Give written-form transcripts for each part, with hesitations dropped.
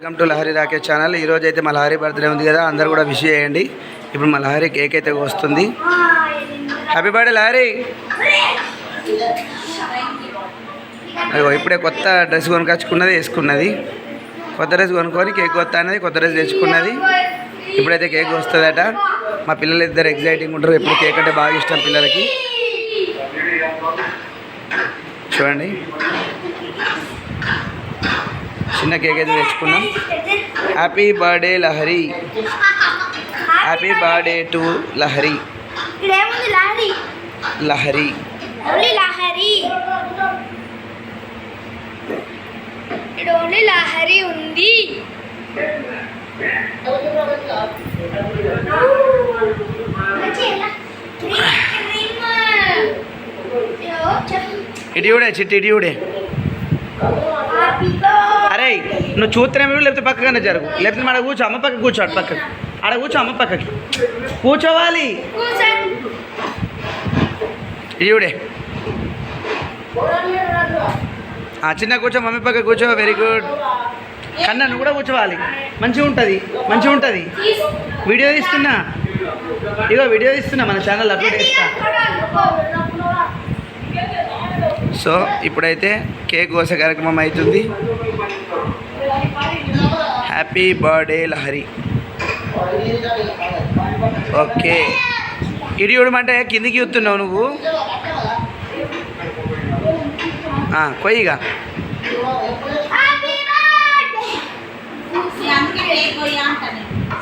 Welcome to Lahari Rakesh channel. ఈరోజు అయితే మా లహరి బర్త్డే ఉంది కదా, అందరు కూడా విష్ చేయండి. ఇప్పుడు మా లహరి కేక్ అయితే వస్తుంది. Happy birthday Lahari. అయ్యో ఇప్పుడే కొత్త డ్రెస్ కొనుకొచ్చుకున్నది, వేసుకున్నది. కొత్త డ్రెస్ కొనుక్కొని కేక్ వస్తా అనేది కొత్త డ్రెస్ తెచ్చుకున్నది. ఇప్పుడైతే కేక్ వస్తుందట. మా పిల్లలు ఇద్దరు ఎగ్జైటింగ్ ఉంటారు. ఎప్పుడు కేక్ అంటే బాగా ఇష్టం పిల్లలకి. చూడండి చిన్న కేక్ అయితే తెచ్చుకున్నాం. Happy birthday Lahari, happy birthday to Lahari. Lahari Lahari ఉంది. ఇడియుడే చిట్టి ఇడియుడే. అరే నువ్వు చూస్తేనే లేకపోతే పక్కగానే జరుగు, లేకపోతే మన కూర్చో. అమ్మ పక్క కూర్చో, అటు పక్కకి ఆడ కూర్చో. అమ్మ పక్కకి కూర్చోవాలి. ఇడియుడే చిన్న కూర్చో, మమ్మీ పక్క కూర్చో. Very good. కన్నా నువ్వు కూడా కూర్చోవాలి. మంచిగా ఉంటుంది, మంచిగా ఉంటుంది. వీడియో తీస్తున్నా, ఇగో వీడియో తీస్తున్నా, మన ఛానల్ అప్లోడ్ చేస్తా. సో ఇప్పుడైతే కేక్ కోసే కార్యక్రమం అవుతుంది. Happy birthday Lahari. ఓకే ఇడియుడమంటే కిందికి చూస్తున్నావు నువ్వు. కొయ్యిగా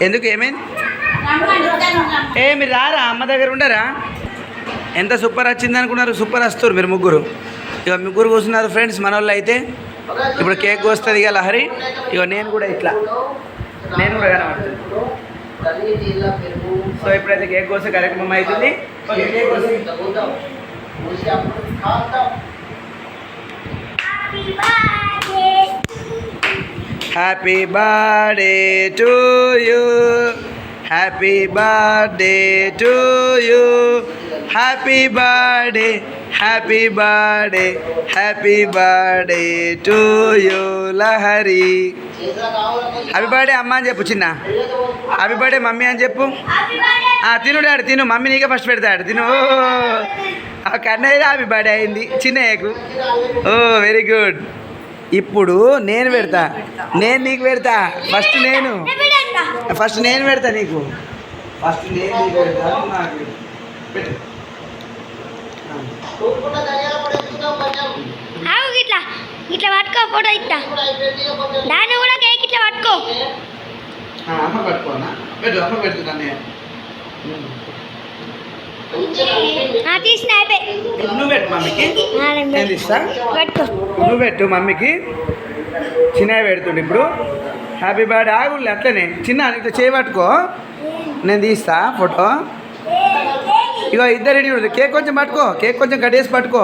ఎందుకు, ఏమైంది? మీరు రారా, అమ్మ దగ్గర ఉండరా? ఎంత సూపర్ వచ్చింది అనుకున్నారు? సూపర్ వస్తారు మీరు ముగ్గురు. ఇక ముగ్గురు కూర్చున్నారు ఫ్రెండ్స్ మన వాళ్ళు. అయితే ఇప్పుడు కేక్ వస్తుంది ఇక లహరి. ఇక నేను కూడా ఇట్లా, నేను కూడా కనబడుతుంది. సో ఇప్పుడైతే కేక్ కోసే కార్యక్రమం అవుతుంది. Happy birthday to you, happy birthday to you, happy birthday, happy birthday, happy birthday to you Lahari. Happy birthday అమ్మ అని చెప్పు. చిన్న హ్యాపీ బర్త్డే మమ్మీ అని చెప్పు. తిను డాడీ తిను. మమ్మీ నీకే ఫస్ట్ పెడతాడు, తిను. కన్నయ్య హ్యాపీ బర్త్డే అయింది చిన్నయ్యకు. Very good. ఇప్పుడు నేను పెడతా, నేను నీకు పెడతా. ఫస్ట్ నేను పెడతా నీకు. ఫస్ట్ నేను నీకు పెడతా, నాకు పెట్టు. ఇట్లా పట్టుకో, ఫోటో ఇస్తా. దాన్ని కూడా కేక్ ఇట్లా పట్టుకో. అమ్మ పట్టుకోనా? పెట్టు, అమ్మ పెడుతున్నా. తీసిన నువ్వు పెట్టు మమ్మీకి, నేను తీస్తా. పట్టుకో, నువ్వు పెట్టు మమ్మీకి. చిన్నగా పెడుతుండే ఇప్పుడు. హ్యాపీ బర్త్డే ఆగు అట్లనే. చిన్న ఇట్లా చేయి పట్టుకో, నేను తీస్తా ఫోటో. ఇగో ఇద్దరు ఇడి. కేక్ కొంచెం పట్టుకో, కేక్ కొంచెం కట్టేసి పట్టుకో.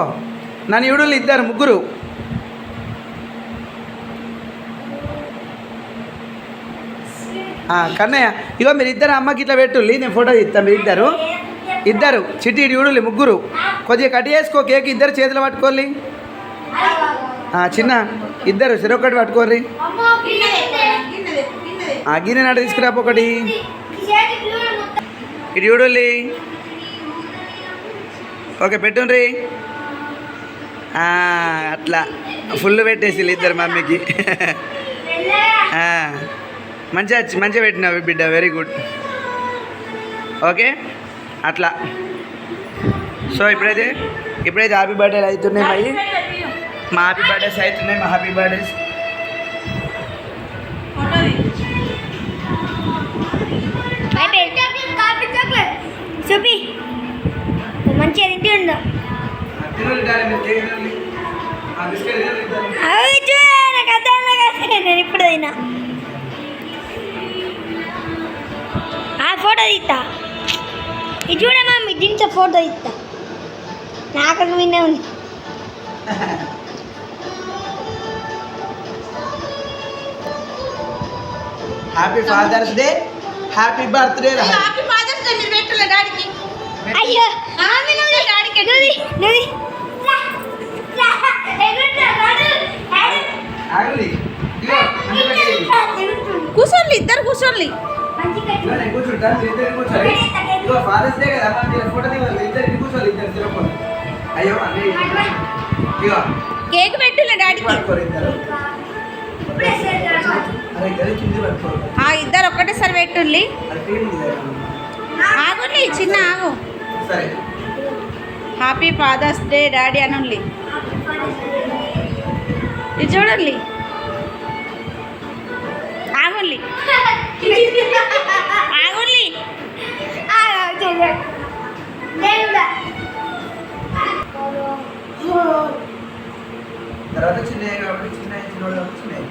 నన్ను ఇడులు ఇద్దరు ముగ్గురు. కన్నయ్య ఇగో మీరు ఇద్దరు అమ్మకి ఇట్లా పెట్టుల్లి, నేను ఫోటో తీస్తాను. మీరు ఇద్దరు చిట్టి ఇడులు ముగ్గురు. కొద్దిగా కట్ చేసుకో కేక్. ఇద్దరు చేతులు పట్టుకోవాలి. చిన్న ఇద్దరు చెరొకటి పట్టుకోర్రి. గిన్నె నాటి తీసుకురా ఒకటి. ఇటు చూడుల్లి. ఓకే పెట్టుండ్రి. అట్లా ఫుల్ పెట్టేసి ఇద్దరు మమ్మీకి. మంచిగా పెట్టినావు బిడ్డ, వెరీ గుడ్. ఓకే అట్లా. సో ఇప్పుడైతే హ్యాపీ బర్త్డేలు అవుతున్నాయి మళ్ళీ. మా హ్యాపీ బర్త్డేస్ అవుతున్నాయి. మా హ్యాపీ బర్త్డేస్ చూపి మంచిగా తింటూ ఉందా. నేను ఇప్పుడు అయినా ఫోటో తీస్తా. ఇది చూడమ్మా, మీ దీంట్లో ఫోటో తీస్తా. నాకు విన్నే ఉంది. Happy father's day, happy birthday. Happy father's day మీరు పెట్టలే డాడీకి. అయ్యో ఆమె నువ్వు డాడీకి నువ్వు ఆగండి. ఇగో కూర్చోండి, ఇద్దరు కూర్చోండి. నేను కూర్చుంటా, మీరు ఇద్దరు కూర్చోండి. ఇదిగో ఫాదర్స్ డే కదా అమ్మ, మీరు ఫోటో దిగాలి, ఇద్దరు కూర్చోవాలి, ఇద్దరు తిరగకూడదు. అయ్యో అన్నీ ఇదిగో కేక్ పెట్టిన డాడీకి. పట్టుకోరు ఇద్దరు. అరే ఇద్దరు కింది పట్టుకోరు. ఇద్దరు ఒక్కటేసారి పెట్టుండి. అది టీం ఉంది కదా. ఆగుండి, చిన్న ఆగు. సరే హ్యాపీ ఫాదర్స్ డే డాడీ అనుండి. ఇది చూడండి, ఆగుండి ఆగుండి. తర్వాత చిన్నయ్య కాబట్టి చిన్నయ్య చిన్నోడు కాబట్టి చిన్నయ్య.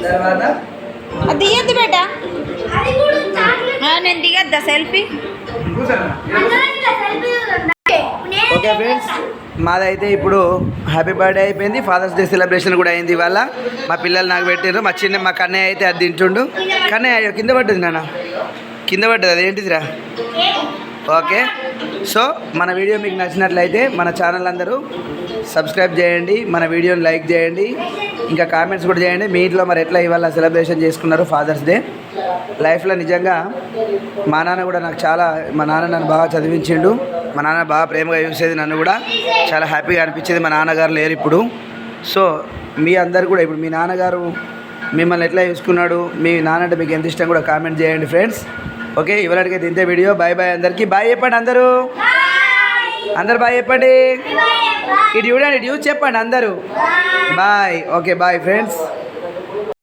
తర్వాత అది దిగద్దు బేట. నేను దిగద్దా సెల్ఫీ? ఓకే ఫ్రెండ్స్, మాదైతే ఇప్పుడు హ్యాపీ బర్త్డే అయిపోయింది, ఫాదర్స్ డే సెలబ్రేషన్ కూడా అయింది ఇవాళ. మా పిల్లలు నాకు పెట్టారు, మా కన్నయ్య అయితే అది తింటుండు. కన్నయ్య అయ్యో కింద పడ్డది నాన్న, కింద పడ్డది, అదేంటిదిరా? ఓకే, సో మన వీడియో మీకు నచ్చినట్లయితే మన ఛానల్ అందరూ సబ్స్క్రైబ్ చేయండి, మన వీడియోని లైక్ చేయండి, ఇంకా కామెంట్స్ కూడా చేయండి. మీ ఇంట్లో మరి ఎట్లా ఇవాళ సెలబ్రేషన్ చేసుకున్నారు ఫాదర్స్ డే. లైఫ్లో నిజంగా మా నాన్న కూడా నాకు మా నాన్న నన్ను బాగా చదివించిండు, మా నాన్న బాగా ప్రేమగా చూసేది, నన్ను కూడా చాలా హ్యాపీగా అనిపించేది. మా నాన్నగారు లేరు ఇప్పుడు. సో మీ అందరు కూడా ఇప్పుడు మీ నాన్నగారు మిమ్మల్ని ఎట్లా చూసుకున్నాడు, మీ నాన్న అంటే మీకు ఎంత ఇష్టం కూడా కామెంట్ చేయండి ఫ్రెండ్స్. ఓకే, ఇవాళకైతే ఇంతే వీడియో. బాయ్ బాయ్ అందరికీ. బాయ్ చెప్పండి అందరూ బాయ్ చెప్పండి. ఇటు చూడండి, ఇటు చూసి చెప్పండి అందరూ బాయ్. Okay bye friends.